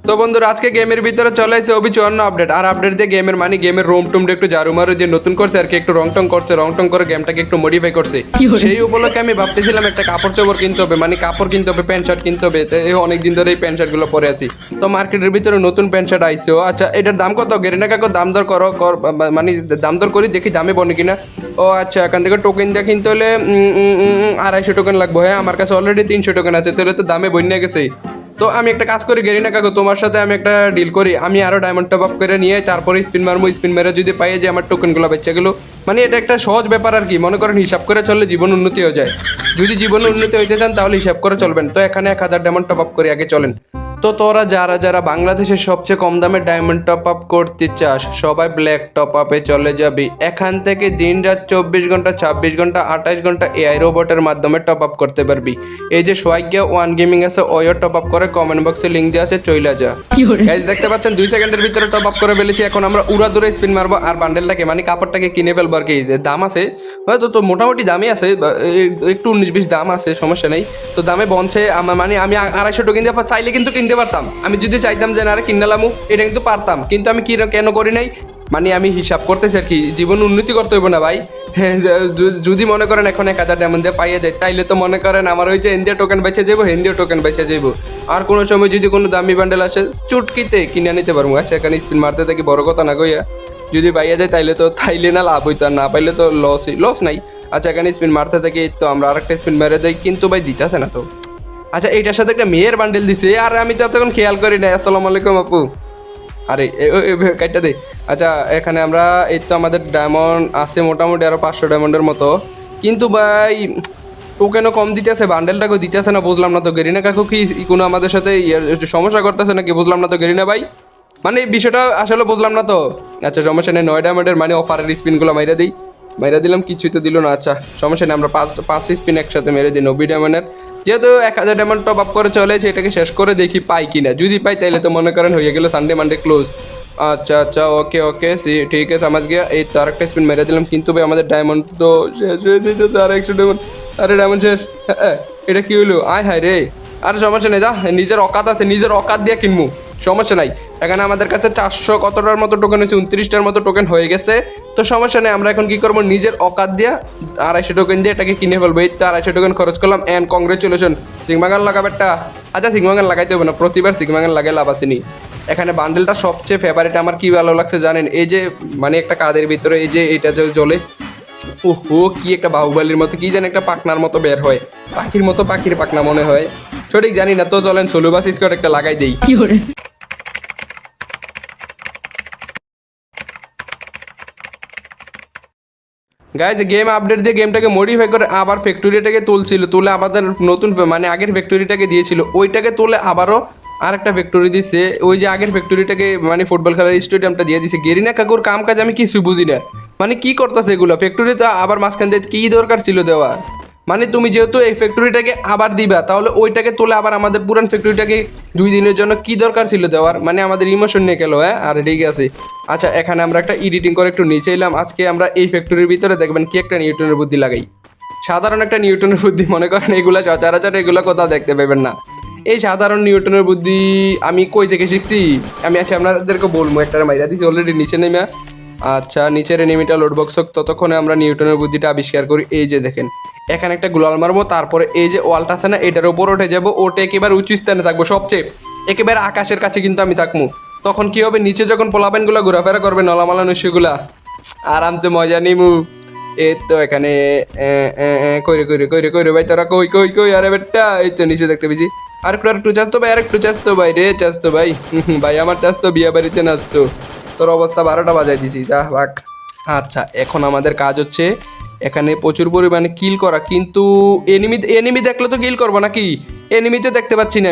তো বন্ধুরা আজকে গেমের ভিতরে চলে এসেছে অবি 54 আপডেট। আর আপডেট দিয়ে গেমের মানে গেমের রোম টুমটা একটু জারুমারু যে নতুন করছে আর কি, একটু রং টং করছে, রং টং করে গেমটাকে একটু মডিফাই করছে। সেই উপলক্ষে আমি ভাবতেছিলাম একটা কাপড় চোপড় কিনতে হবে, মানে কাপড় কিনতে হবে, প্যান্ট শার্ট কিনতে হবে। অনেকদিন ধরে এই প্যান্ট শার্টগুলো পরে আছি, তো মার্কেটের ভিতরে নতুন প্যান্ট শার্ট আইসো। আচ্ছা এটার দাম কত? গেরিনা কাকু দাম দর করো, মানে দাম দর করি দেখি দামে বনে কিনা। ও আচ্ছা, এখান থেকে টোকেন দিয়ে কিনতে হলে 250 টোকেন লাগবে। হ্যাঁ আমার কাছে অলরেডি 300 টোকেন আছে, তাহলে তো দামে বন্যা গেছে। তো আমি একটা কাজ করি গেরিনা কাকু, তোমার সাথে আমি একটা ডিল করি, আমি আরো ডায়মন্ড টপ আপ করে নিয়ে তারপরে স্পিন মারবো। স্পিন মেরে যদি পাই যে আমার টোকেনগুলো বাচ্চাগুলো, মানে এটা একটা সহজ ব্যাপার আর কি। মনে করেন হিসাব করে চললে জীবন উন্নতি হয়ে যায়। যদি জীবন উন্নতি হইতে চান তাহলে হিসাব করে চলবেন। তো এখানে 1000 ডায়মন্ড টপ আপ করে আগে চলেন। তো তোরা যারা যারা বাংলাদেশের সবচেয়ে কম দামে ডায়মন্ড টপ আপ করতে চাস সবাই ব্ল্যাক টপ আপে চলে যাবি। এখান থেকে দিন রাত 24 ঘন্টা 26 ঘন্টা 28 ঘন্টা এআই রোবটের মাধ্যমে টপ আপ করতে পারবি। এই যে সোয়াগিয়া ওয়ান গেমিং আছে, ওয়ো টপ আপ করে, কমেন্ট বক্সে লিঙ্ক দেওয়া আছে, চইলা যা। গাইস দেখতে পাচ্ছেন 2 সেকেন্ডের ভিতরে টপ আপ করে ফেলেছি। এখন আমরা উড়া দূরে স্পিন মারবো আর বান্ডেলটাকে মানে কাপড়টাকে কিনে ফেলবো আর কি। দাম আছে হয়তো, তো মোটামুটি দামই আছে, একটু 19-20 দাম আছে, সমস্যা নেই। তো দামে বনছে আমার, মানে আমি 250 টোকেন দিয়ে চাইলে কিন্তু কিনতে পারতাম। আমি যদি চাইতাম যে না আরে কিনালামু, এটা কিন্তু পারতাম, কিন্তু আমি কেন করি নাই, মানে আমি হিসাব করতেছি আর কি। জীবন উন্নতি করতে হইব না ভাই। যদি মনে করেন এখন 1000 ডায়মন্ড দিয়ে পাইয়া যায়, তাইলে তো মনে করেন আমার ওই যে ইন্ডিয়া টোকেন বেঁচে যাবো, হিন্দিও টোকেন বেঁচে যাবো। আর কোনো সময় যদি কোনো দামি বান্ডেল আসে চুটকিতে কিনে নিতে পারবো। আচ্ছা এখানে স্পিন মারতে থাকি, বড় কথা না কইয়া যদি পাইয়া যায় তাইলে তো তাইলে না লাভ হইতো, আর না পাইলে তো লস নাই। আচ্ছা এখানে স্পিন মারতে থাকি, তো আমরা আরেকটা স্পিন মেরে দেয়, কিন্তু ভাই দিতেছে না তো। আচ্ছা এইটার সাথে একটা মেয়ের বান্ডেল দিছে, আর আমি তো তখন খেয়াল করি না। আসসালামু আলাইকুম আপু, আরে কাইটা দে। আচ্ছা এখানে আমরা এই তো আমাদের ডায়মন্ড আছে মোটামুটি আরো 500 ডায়মন্ডের মতো, কিন্তু ভাই টোকেনও কম দিতেছে, বান্ডেলটাকেও দিতেছে না। বুঝলাম না তো গেরিনা কাকু কি কোনো আমাদের সাথে সমস্যা করতেছে নাকি, বুঝলাম না তো গেরিনা ভাই, মানে বিষয়টা আসলে বুঝলাম না তো। আচ্ছা সমস্যা নেই, 9 ডায়মন্ডের মানে অফারের স্পিনগুলো মাইরা দিলাম, কিছুই তো দিল না। আচ্ছা সমস্যা নেই, আমরা পাঁচ স্পিন একসাথে মেরে দিই 90 ডায়মন্ডের। যেহেতু 1000 ডায়মন্ড টপ আপ করে চলেছে, এটাকে শেষ করে দেখি পাই কিনা। যদি পাই তাহলে তো মনে করেন হয়ে গেল সানডে মানডে ক্লোজ। আচ্ছা আচ্ছা ওকে ওকে ঠিক আছে, সমাজ গিয়া। এই তো আরেকটা স্পিন মেরে দিলাম, কিন্তু ভাই আমাদের ডায়মন্ড তো শেষ হয়ে যেতেছে। আর 100 ডায়মন্ড, আরে ডায়মন্ড শেষ। এটা কি হলো? আয় হায় রে। আরে সমস্যা নেই, যা নিজের অকাত আছে, নিজের অকাত দিয়ে কিনবো, সমস্যা নাই। এখানে আমাদের কাছে 400 কতটার মতো টোকেন হয়েছে, 29টার মতো টোকেন হয়ে গেছে। তো সমস্যা নেই, আমরা এখন কি করবো, নিজের অকাত দিয়া 250 টোকেন দিয়ে এটাকে কিনে ফেলবো। এই তো 250 টোকেন খরচ করলাম, অ্যান্ড কংগ্রেচুলেশন। সিংমাগান লাগাবে একটা। আচ্ছা সিংমাগান লাগাইতে হবে না, প্রতিবার সিংমাগান লাগাই লাভ আসেনি। এখানে বান্ডেলটা সবচেয়ে ফেভারিট আমার কি ভালো লাগছে জানেন, এই যে মানে একটা কাদের ভিতরে এই যে এটা যে জ্বলে, ওহো কি একটা বাহুবালির মতো কি জানি একটা পাখনার মতো বের হয়, পাখির মতো, পাখির পাখনা মনে হয়, সঠিক জানি না। তো চলেন সোলোবাস স্কোয়াড একটা লাগাই দেই। গাইজ গেম আপডেট দিয়ে গেমটাকে মডিফাই করে আবার ফ্যাক্টরিটাকে তুলে আমাদের নতুন মানে আগের ফ্যাক্টরিটাকে দিয়েছিল, ওইটাকে তুলে আবারও আরেকটা ফ্যাক্টরি দিছে। ওই যে আগের ফ্যাক্টরিটাকে মানে ফুটবল খেলার স্টেডিয়ামটা দিয়ে দিছে। গেরিনা কাকুর কাম কাজ আমি কিছু বুঝি না, মানে কি করতেছে এগুলো ফ্যাক্টরি, তো আবার মাঝখান দিয়ে কি দরকার ছিল দেওয়া? মানে তুমি যেহেতু এই ফ্যাক্টরিটাকে আবার দিবা, তাহলে ওইটাকে তুলে আবার আমাদের পুরান ফ্যাক্টরিটাকে 2 দিনের জন্য কি দরকার ছিল দেওয়ার? মানে আমাদের ইমোশন নিয়ে গেল। হ্যাঁ আর ঠিক আছে। আচ্ছা এখানে আমরা একটা এডিটিং করে একটু নিচে এলাম। আজকে আমরা এই ফ্যাক্টরির ভিতরে দেখবেন কি একটা নিউটনের বুদ্ধি লাগাই, সাধারণ একটা নিউটনের বুদ্ধি। মনে করেন এগুলা সচরাচর এগুলো কোথাও দেখতে পাবেন না। এই সাধারণ নিউটনের বুদ্ধি আমি কই থেকে শিখছি আমি আচ্ছা আপনাদেরকে বলবো। একটা মাইরা দিছি অলরেডি নিচে নেমে। আচ্ছা নিচের এনিমিটা লোড বক্স হোক, ততক্ষণে আমরা নিউটনের বুদ্ধিটা আবিষ্কার করি। এই যে দেখেন এখানে একটা গ্লোয়াল মারবো, তারপরে এই যে ওয়ালটা আছে না, এটার উপর উঠে যাবো, ওটা একেবারে উঁচু স্থানে থাকবো, সবচেয়ে একেবারে আকাশের কাছে কিন্তু আমি থাকবো। তখন কি হবে, নিচে যখন পোলাবেনগুলো ঘোরাফেরা করবে, নলামালা নস্যগুলা আরামসে মজা নিমু। এই তো এখানে কইরে কইরে কইরে কইরে ভাই তোরা কই কই কই, আরে বেটা এই তো নিচে দেখতে পেয়েছি। আরেকটু চাস্তো ভাই, আরেকটু চাস্তো ভাই রে, চাস্তো ভাই ভাই আমার চাস্তো বিয়া বাড়িতে নাচতো। তোর অবস্থা 12টা বাজাই দিছি, যা ভাগ। আচ্ছা এখন আমাদের কাজ হচ্ছে এখানে প্রচুর পরিমাণে কিল করা, কিন্তু এনিমি দেখলে তো কিল করবো নাকি? এনিমিতে দেখতে পাচ্ছি না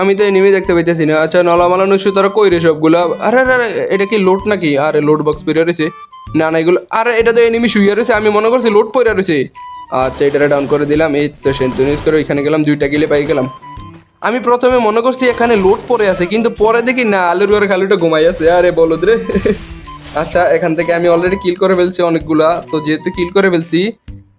আমি তো এনিমি দেখতে পাইতেছি না। আচ্ছা নলামালা নস্যু তোরা কই রে সবগুলা? আরে আরে এটা কি লোড নাকি? আরে লোড বক্স পেরিয়ে রয়েছে, না না এগুলো, আরে এটা তো এনিমি শুয়ে রয়েছে, আমি মনে করছি লোড পড়ে রয়েছে। আচ্ছা এটা ডাউন করে দিলাম। এই তো সেন্টুনিস করে এখানে গেলাম, 2টা কিলে পাই গেলাম। আমি প্রথমে মনে করছি এখানে লোড পড়ে আছে, কিন্তু পরে দেখি না, আলুর ঘরে খালুটা ঘুমাই আছে। আরে বলদ রে আচ্ছা এখান থেকে আমি অলরেডি কিল করে ফেলছি অনেকগুলা। তো যেহেতু কিল করে ফেলছি,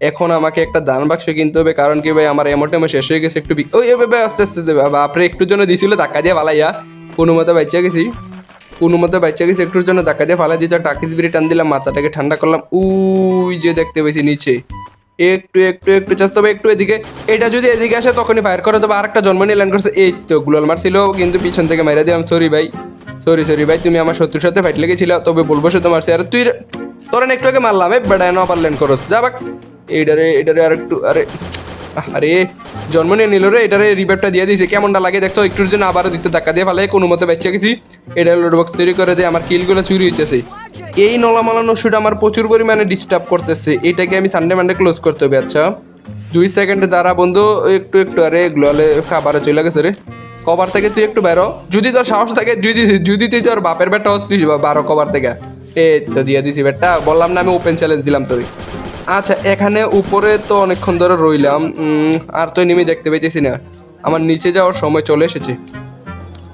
এখন আমাকে একটা দান বাক্স কিনতে হবে, কারণ কি ভাই আমার এমোটেমো শেষ হয়ে গেছে। একটু ওই ভাই আস্তে আস্তে বাপরে, একটু জন্য দিছিল ধাক্কা দিয়ে পালাইয়া, কোনো মতে বাচ্চা গেছি একটুর জন্য ধাক্কা দিয়ে ফালা দিতে টাকিস বিড়ি টান দিলাম, মাথাটাকে ঠান্ডা করলাম। উই যে দেখতে পেয়েছি নিচে একটু একটু একটু চাষ, তবে একটু এদিকে, এটা যদি এদিকে আসে তখনই ফায়ার করে, তবে আরেকটা জন্ম নিয়ে ল্যান্ড করছে। এই তো গ্লোয়াল মারছিল কিন্তু পিছন থেকে মাইরা দিলাম। সরি ভাই তুমি আমার শত্রুর সাথে ফাইট লেগেছিল, তবে বলবো শুধু মারছি। আর তুই তোরা একটু আগে মারলাম বেড়ায় না আবার ল্যান্ড করস যা বাক। এটারে আর একটু আরে জন্ম নিয়ে নিল রে, এটারে রিভাইভটা দিয়ে দিয়েছে। কেমনটা লাগে দেখছো, একটুর জন্য আবারও দিতে ধাক্কা দিয়ে ফেলে কোনো মতে বেঁচে গেছি। এটা লোড বক্স তৈরি করে দিয়ে আমার কিলগুলো চুরি হইতেছে। এই নলামালানো শুট আমার প্রচুর পরিমাণে ডিস্টার্ব করতেছে, এটাকে আমি সানডে মানডে ক্লোজ করতে হবে। আচ্ছা 2 সেকেন্ডে দাঁড়া বন্ধু, একটু আরে গ্লোয়ালে খাবারে চলে গেছে রে। কভার থেকে তুই একটু বেরো, যদি তোর সাহস থাকে, যদি তুই তোর বাপের ব্যাটটা হস তুই বারো কভার থেকে। এই তো দিয়ে দিছি ব্যাটটা, বললাম না আমি ওপেন চ্যালেঞ্জ দিলাম তোর। আচ্ছা এখানে উপরে তো অনেকক্ষণ ধরে রইলাম, আর তো এনিমি দেখতে পেয়েছি না। আমার নিচে যাওয়ার সময় চলে এসেছে,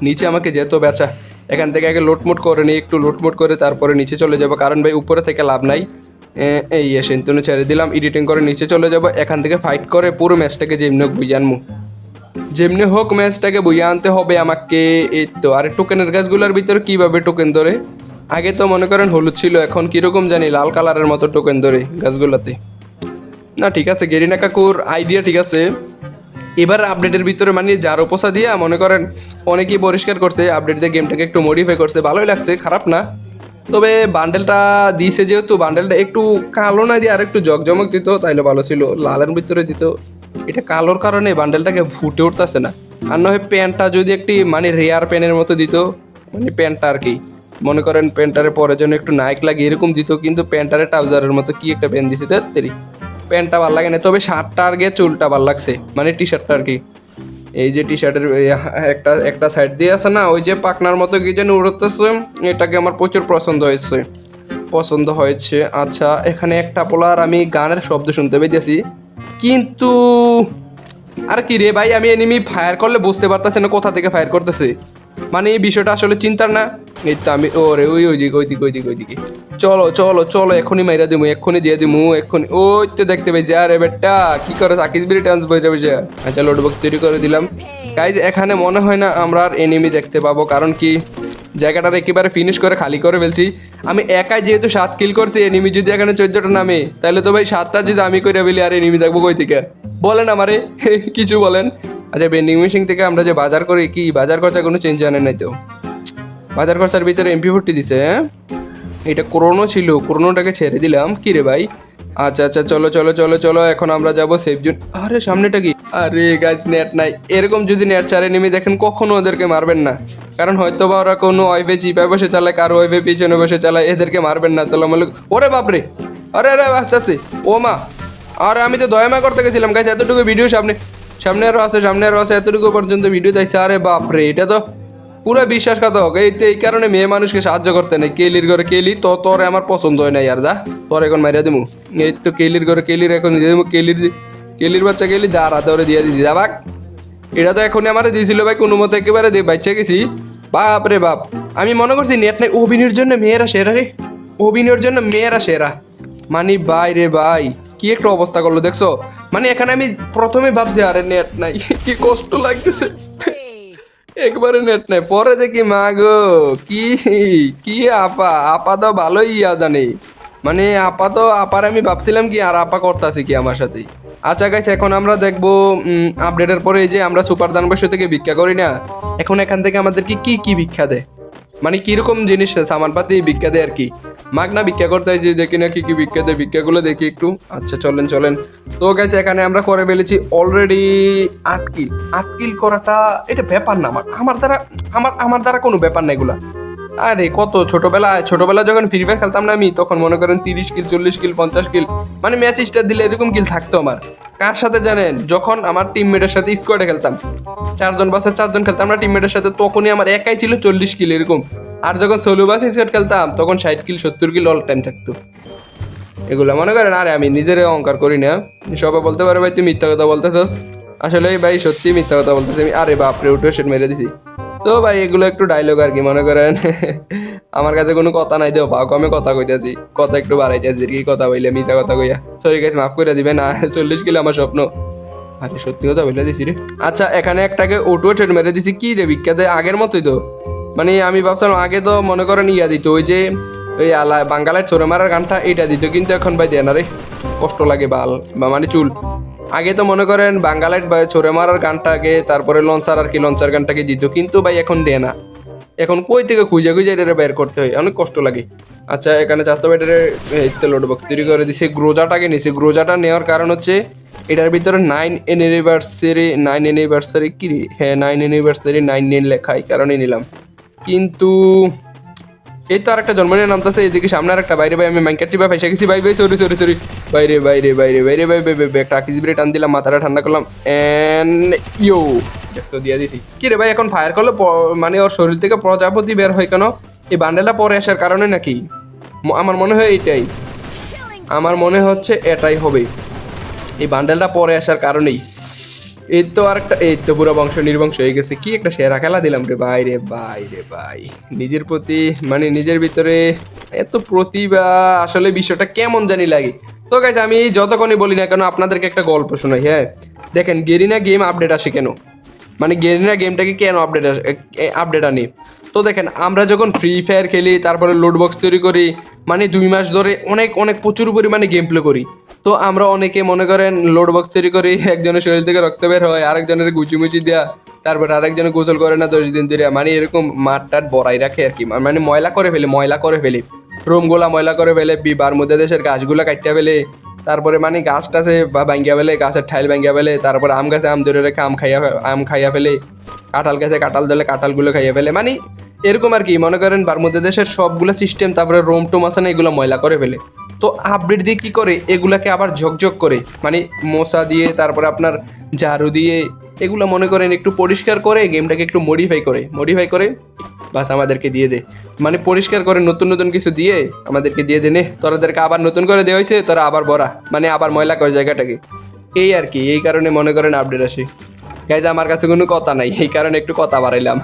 নিচে আমাকে যেত বেচা। এখান থেকে আগে লোটমোট করে নিই, একটু লোটমোট করে তারপরে নিচে চলে যাব, কারণ ভাই উপরে থেকে লাভ নাই। এই সেন্তুনে ছেড়ে দিলাম, এডিটিং করে নিচে চলে যাব। এখান থেকে ফাইট করে পুরো ম্যাচটাকে যেমনি হোক ম্যাচটাকে বইয়া আনতে হবে আমাকে। এই তো আর টোকেনের গাছগুলোর ভিতরে কিভাবে টোকেন ধরে, আগে তো মনে করেন হলুদ ছিল, এখন কিরকম জানি লাল কালারের মতো টোকেন ধরে গাছগুলোতে। না ঠিক আছে, গেরিনা কাকুর আইডিয়া ঠিক আছে। এবার আপডেটের ভিতরে মানে যার উপসা দিয়ে মনে করেন অনেকেই পরিষ্কার করছে, আপডেট দিয়ে গেমটাকে একটু মডিফাই করছে, ভালোই লাগছে, খারাপ না। তবে বান্ডেলটা দিয়েছে যেহেতু, বান্ডেলটা একটু কালো না দিয়ে আর একটু জকজমক দিত তাইলে ভালো ছিল, লালের ভিতরে দিত। এটা কালোর কারণে বান্ডেলটাকে ফুটে উঠতেছে না। আর নয় প্যান্টটা যদি একটি মানে রেয়ার প্যানের মতো দিত, মানে প্যান্টটা আর কি মনে করেন প্যান্টারের পরের জন্য একটু নাইক লাগে এরকম দিত, কিন্তু প্যান্টারের ট্রাউজারের মতো কি একটা প্যান্ট দিছে তেরি, প্যান্টটা ভালো লাগে না। তবে শার্টটা আর গিয়ে চুলটা ভালো লাগছে, মানে টি শার্টটা আর কি। এই যে টি শার্টের একটা সাইড দিয়ে আছে না, ওই যে পাকনার মতো কি যেন উড়তেছে, এটাকে আমার প্রচুর পছন্দ হয়েছে। আচ্ছা এখানে একটা পোলার আমি গানের শব্দ শুনতে পেয়েছি, কিন্তু আর কি রে ভাই, আমি এনিমি ফায়ার করলে বুঝতে পারতেছি না কোথা থেকে ফায়ার করতেছে, মানে এই বিষয়টা আসলে চিন্তার না। এই তো আমি ওরে ওইদিকে চলো এখনই মাইরা দিমু, এক্ষুনি দিয়ে দিমু এক্ষুনি। ওই তো দেখতে পেয়েছি, আরে বেটা কি করে সাকিস বিড়ি টান্স বসে। আচ্ছা লোডবক্স তৈরি করে দিলাম গাইজ। এখানে মনে হয় না আমরা আর এনিমি দেখতে পাবো, কারণ কি জায়গাটা একেবারে ফিনিশ করে খালি করে ফেলছি। আমি একাই যেহেতু 7 কিল করছি, এনিমি যদি এখানে 14টা নামে তাহলে তো ভাই 7টা যদি আমি করে ফেলি, আর এনিমি দেখবো কই থেকে বলেন আমারে কিছু বলেন। আচ্ছা বেন্ডিং মেশিন থেকে আমরা যে বাজার করি, কি বাজার খরচা কোনো চেঞ্জ আনে নাই তো, বাজার খরচার ভিতরে MP40 দিছে। হ্যাঁ এটা ক্রোনো ছিল, ক্রোনোটাকে ছেড়ে দিলাম। কি রে ভাই, আচ্ছা চলো এখন আমরা যাবো সেফ জোন। আরে সামনেটা কি, আরে গাইস নেট নাই। এরকম যদি নেট ছাড়ে নেমে দেখেন কখনো ওদেরকে মারবেন না, কারণ হয়তো বা ওরা কোনো ওয়াইফে চিপায় বসে চালায়, কারো ওয়াইফে পিছনে বসে চালায়, এদেরকে মারবেন না। সালাম আলাইকুম। ওরে বাপরে, আরে আস্তে ও মা। আর আমি তো দয়ামা করতে গেছিলাম গাইস, এতটুকু ভিডিও সামনে আরো আছে এতটুকু পর্যন্ত ভিডিও দেখছে। আরে বাপরে, এটা তো পুরো বিশ্বাসঘাতক। এই কারণে মেয়ে মানুষকে সাহায্য করতে নেই। কেলির ঘরে কেলি তো তোর আমার পছন্দ হয় না আর, যা তোর এখন মারিয়া দিমু। এই তো কেলির ঘরে কেলির এখন দিয়ে দিমু, কেলির বাচ্চা কেলি দাঁড়া দৌড়ে দিয়ে দিছি যা বাক। এটা তো এখনই আমার দিয়েছিল ভাই, কোনো মতো একেবারে বাচ্চা গেছি। বাপ রে বাপ, আমি মনে করছি নেট নাই। অভিনয়ের জন্য মেয়েরা সেরা রে, অভিনয়ের জন্য মেয়েরা সেরা, মানে ভাই রে ভাই কি একটা অবস্থা করলো দেখছো। মানে এখানে আমি প্রথমে ভাবছি আরে নেট নাই, কি কষ্ট লাগতেছে, একবারে নেট নাই। পরে দেখি মা গো কি আপা তো ভালোই জানে, মানে আপার আমি ভাবছিলাম কি আর আপা করতেছে কি আমার সাথে। আচ্ছা গাইস এখন আমরা দেখবো আপডেটের পরে এই যে আমরা সুপার দানবাসী থেকে ভিক্ষা করি না, এখন এখান থেকে আমাদেরকে কি ভিক্ষা দেয়, মানে কিরকম জিনিস সামানপাতি ভিক্ষা দেয় আর কি। মাগনা ভিক্ষা করতে হয় যে দেখি না কি ভিক্ষা দেয়, ভিক্ষাগুলো দেখি একটু। আচ্ছা চলেন। তো গাইস এখানে আমরা করে ফেলেছি অলরেডি 8 কিল করাটা এটা ব্যাপার না, আমার দ্বারা কোনো ব্যাপার না এগুলা। আরে কত ছোটবেলা যখন ফ্রি ফায়ার খেলতাম না আমি, তখন মনে করেন 30 কিল 40 কিল 50 কিল, মানে ম্যাচ স্টার দিলে এরকম কিল থাকতো আমার। কার সাথে জানেন, যখন আমার টিমমেটের সাথে স্কোয়াডে খেলতাম, 4 জন বাসে 4 জন খেলতাম না টিমমেটের সাথে, তখনই আমার একাই ছিল 40 কিল এরকম। আর যখন সোলো বাস স্কোয়াড খেলতাম তখন 60 কিল 70 কিল অল টাইম থাকতো। এগুলা মনে করেন, আরে আমি নিজের অহংকার করি না, সবাই বলতে পারে ভাই তুই মিথ্যা কথা বলতেছস, আসলে ভাই সত্যি মিথ্যা কথা বলতেছি আমি। আরে বাপরে উঠে সেট মেরে দিছি। তো ভাই এগুলো একটু ডায়লগ আর কি, মনে করেন আমার কাছে কোনো কথা নাই, দেও পাও কমে কথা কইতেছি, কথা একটু বাড়াইতেছি কি কথা বইলে মিথ্যা কথা কইয়া। সরি গাইস মাফ করে দিবেন না, 40 কিলো আমার স্বপ্ন, আরে সত্যি কথা বলে দিছি রে। আচ্ছা এখানে একটাকে অটো হেড মেরে দিছি, কি রে ভিক্ষা দেয় আগের মতোই তো, মানে আমি ভাবছিলাম আগে তো মনে করেন ইয়া দিত ওই যে ওই বাঙ্গালের ছোড়ে মারার গানটা এটা দিত, কিন্তু এখন ভাই দেয় না রে, কষ্ট লাগে বাল বা মানে চুল। আগে তো মনে করেন বাঙ্গালাইট বা ছোড়ে মারার গানটাকে, তারপরে লঞ্চার আর কি লঞ্চার গানটাকে দিত, কিন্তু ভাই এখন দেয় না। এখন কই থেকে খুঁজে খুঁজে এটা বের করতে হয়, অনেক কষ্ট লাগে। আচ্ছা এখানে চারটা ব্যাটারে লোড বক্স তৈরি করে দিছে, গ্রোজাটাকে নিছে। গ্রোজাটা নেওয়ার কারণ হচ্ছে এটার ভিতরে 9 অ্যানিভার্সারি কি রে, হ্যাঁ 9 অ্যানিভার্সারি 9 লেখা, এই কারণে নিলাম। কিন্তু এই তো আরেকটা জন্মদিনের নাম তো আছে এদিকে সামনে আরেকটা। বাইরে ভাই আমি মাইনকার চিপা ফেসে গেছি ভাই, সরি বাইরে বাইরে বাইরে বাইরে ভাই একটা আকিজিবিরে টান দিলাম, মাথাটা ঠান্ডা করলাম এন্ড ইয়ো দেখছো দিয়ে দিছি। কি রে ভাই এখন ফায়ার করলে মানে ওর শরীর থেকে প্রজাপতি বের হয় কেন? এই বান্ডেলটা পরে আসার কারণে নাকি? আমার মনে হয় এইটাই, আমার মনে হচ্ছে এটাই হবে, এই বান্ডেলটা পরে আসার কারণেই। এই তো আরেকটা, এই তো পুরো বংশ নির্বংশ হয়ে গেছে। কি একটা সেরা খেলা দিলাম রে ভাই, রে ভাই রে ভাই, নিজের প্রতি মানে নিজের ভিতরে এত প্রতিভা, আসলে বিষয়টা কেমন জানি লাগে। তো গাইজ আমি যতক্ষণই বলি না কেন আপনাদেরকে একটা গল্প শোনাই। হ্যাঁ দেখেন গেরিনা গেম আপডেট আসে কেন, মানে গেরিনা গেমটাকে কেন আপডেট আনি। তো দেখেন আমরা যখন ফ্রি ফায়ার খেলি, তারপরে লোড বক্স তৈরি করি, মানে 2 মাস ধরে অনেক অনেক প্রচুর পরিমাণে গেম প্লে করি। তো আমরা অনেকে মনে করেন লোড বক্স তৈরি করি, একজনের শরীর থেকে রক্ত বের হয়, আরেকজনের গুচিমুচি দেয়া, তারপরে আরেকজনে গোসল করে না 10 দিন ধরে, মানে এরকম মাঠ টাট বড়াই রাখে আর কি, মানে ময়লা করে ফেলে রুমগুলা ময়লা করে ফেলে, বিবার মধ্যে দেশের গাছগুলা কাটিয়ে ফেলে, তারপরে মানে গাছ টাছে বা ভাঙ্গিয়া ফেলে, গাছের ঠাইল ভাঙ্গিয়া ফেলে, তারপরে আম গাছে আম ধরে রেখে আম খাইয়া ফেলে, কাঁঠাল গাছে কাঁঠাল ধরলে কাঁঠালগুলো খাইয়া ফেলে, মানে এরকম আর কি। মনে করেন বারমুদা দেশের সবগুলো সিস্টেম, তারপরে রোম টোম আছে না, এগুলো ময়লা করে ফেলে। তো আপডেট দিয়ে কি করে এগুলাকে আবার ঝকঝক করে, মানে মশা দিয়ে, তারপরে আপনার ঝাড়ু দিয়ে এগুলো মনে করেন একটু পরিষ্কার করে গেমটাকে একটু মডিফাই করে বাস আমাদেরকে দিয়ে দে, মানে পরিষ্কার করে নতুন নতুন কিছু দিয়ে আমাদেরকে দিয়ে দে, নে তোরাদেরকে আবার নতুন করে দেওয়া হয়েছে, তোরা আবার ভরা, মানে আবার ময়লা করে জায়গাটাকে, এই আর কি। এই কারণে মনে করেন আপডেট আসে। গাইজ আমার কাছে কোনো কথা নাই, এই কারণে একটু কথা বাড়াইলাম।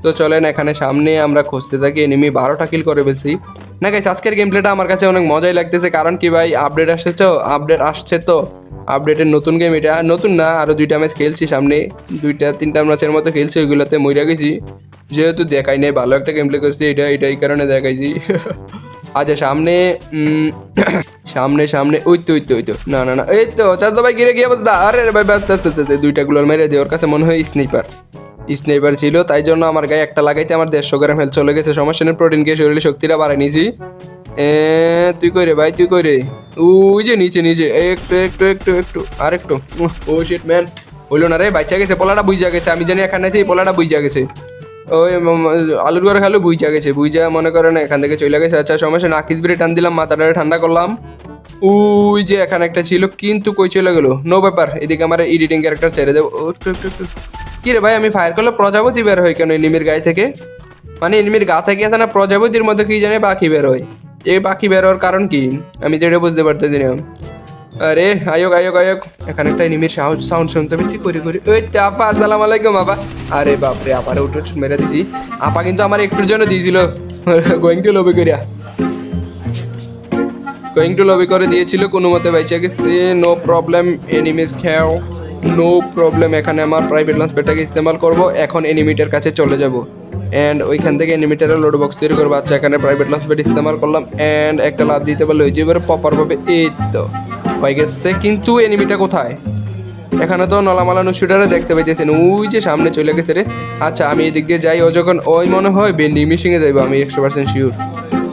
তো চলেন এখানে সামনে আমরা খুঁজতে থাকি, এনিমি 12টা কিল করে ফেলছি। না গাইজ আজকের গেম প্লেটা আমার কাছে অনেক মজাই লাগতেছে, কারণ কি ভাই আপডেট আসছে তো আপডেটের নতুন গেম, এটা নতুন না, আরও 2টা ম্যাচ খেলছি সামনে, 2-3টা ম্যাচের মতো খেলছি, ওইগুলোতে মইরা গেছি, যেহেতু দেখাই নাই ভালো একটা গেম প্লে করছি, এটা এই কারণে দেখাইছি। আচ্ছা সামনে সামনে ওই তো না এই তো চাঁদ ভাই গিরে গিয়ে বসদা, আরে ভাই ব্যস্ত 2টা গুলোর মেরে দিয়ে, ওর কাছে মনে হয় স্নাইপার ছিল, তাই জন্য আমার গায়ে একটা লাগাইতে আমার 150 গ্রাম হেলথ চলে গেছে। সমস্যা নেই, প্রোটিন খেয়ে শরীরে শক্তিটা বাড়াই নিয়েছি। তুই কই রে ভাই, তুই কই রে? ওই যে নিচে একটু আরেকটু। ও শিট ম্যান, হইলো না রে, বাচ্চা গেছে, পোলাটা বুঝা গেছে, আমি জানি এখানে আছি, এই পোলাটা বুঝা গেছে, ওই আলুর ঘরে খালু বুঝা মনে করেন এখান থেকে চলে গেছে। আচ্ছা সমস্যা না, আকিস বিরে টান দিলাম, মাথাটা ঠান্ডা করলাম। ওই যে এখানে একটা ছিল, কিন্তু কই চলে গেল, নো ব্যাপার, এদিকে আমার এডিটিং ক্যারেক্টার ছেড়ে দেবো। একটু কি রে ভাই আমি ফায়ার করলে প্রজাপতি বের হয় কেন এনিমির গায়ে থেকে? মানে এনিমির গা থেকে আছে না প্রজাপতির মধ্যে কি জানে পাখি বের হয়, এই পাখি বের হওয়ার কারণ কি আমি যেটা বুঝতে পারতেছি না। আরে আয়োগ এখানে একটা এনিমির সাউন্ড শুনতে পেয়েছি, করি ওই আপা আসসালাম আলাইকুম আপা। আরে বাপরে আপারে উঠে মেরে দিছি, আপা কিন্তু আমার একটুর জন্য দিয়েছিল গোয়িং টু লবি করে দিয়েছিল, কোনো মতে বাইচা গেছে, নো প্রবলেম, এনিমিস খেয়াও নো প্রবলেম। এখানে আমার প্রাইভেট লঞ্চ প্যাডটাকে ইস্তেমাল করবো, এখন এনিমিটার কাছে চলে যাব অ্যান্ড ওইখান থেকে এনিমিটারের লোড বক্স তৈরি করবো। আচ্ছা এখানে প্রাইভেট লঞ্চ প্যাড ইস্তেমাল করলাম অ্যান্ড একটা লাভ দিতে পারলে ওই যে প্রপার ভাবে, এই তো হয়ে গেছে। কিন্তু এনিমিটা কোথায়? এখানে তো নলামালা নুশুটারে দেখতে পাইতেছেন, ওই যে সামনে চলে গেছে রে। আচ্ছা আমি এদিক দিয়ে যাই, ও যখন ওই মনে হয় বেন্ডি মিশিংয়ে যাইবো, আমি 100% শিওর,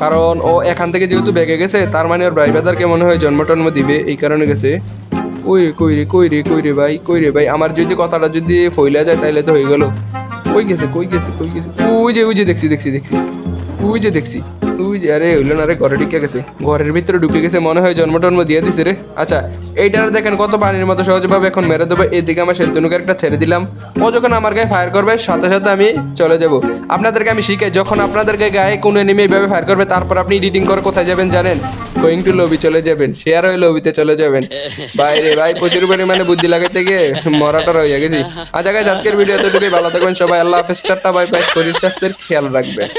কারণ ও এখান থেকে যেহেতু বেগে গেছে, তার মানে ওর ব্রাইভাদারকে মনে হয় জন্ম দিবে, এই কারণে গেছে। কই রে ভাই আমার যদি কথাটা যদি ফইলা যায় তাইলে তো হয়ে গেল। কই গেছে ওই যে দেখছি ওই যে, আরে হইলো না রে, ঘরে ঢুকে গেছে, ঘরের ভিতরে ঢুকে গেছে, মনে হয় জন্ম দিয়ে দিছে রে। আচ্ছা এইটার দেখেন কত পানির মতো সহজভাবে এখন মেরে দেবো। এদিকে আমার সেলতুনুকে একটা ছেড়ে দিলাম, ও যখন আমার গায়ে ফায়ার করবে সাথে সাথে আমি চলে যাব। আপনাদেরকে আমি শিখাই, যখন আপনাদের গায়ে কোনো এনিমি এইভাবে ফায়ার করবে, তারপর আপনি এডিটিং করে কোথায় যাবেন জানেন? গোয়িং টু লবি চলে যাবেন, শেয়ার হয়ে লবিতে চলে যাবেন। ভাই প্রচুর পরিমাণে বুদ্ধি লাগাইতে গিয়ে মরাটা রয়ে গেছি। আচ্ছা গাইস আজকের ভিডিও এতটুকুই, ভালো থাকবেন সবাই, আল্লাহ হাফেজ, টাটা বাই বাই, শরীর স্বাস্থ্যের খেয়াল রাখবেন।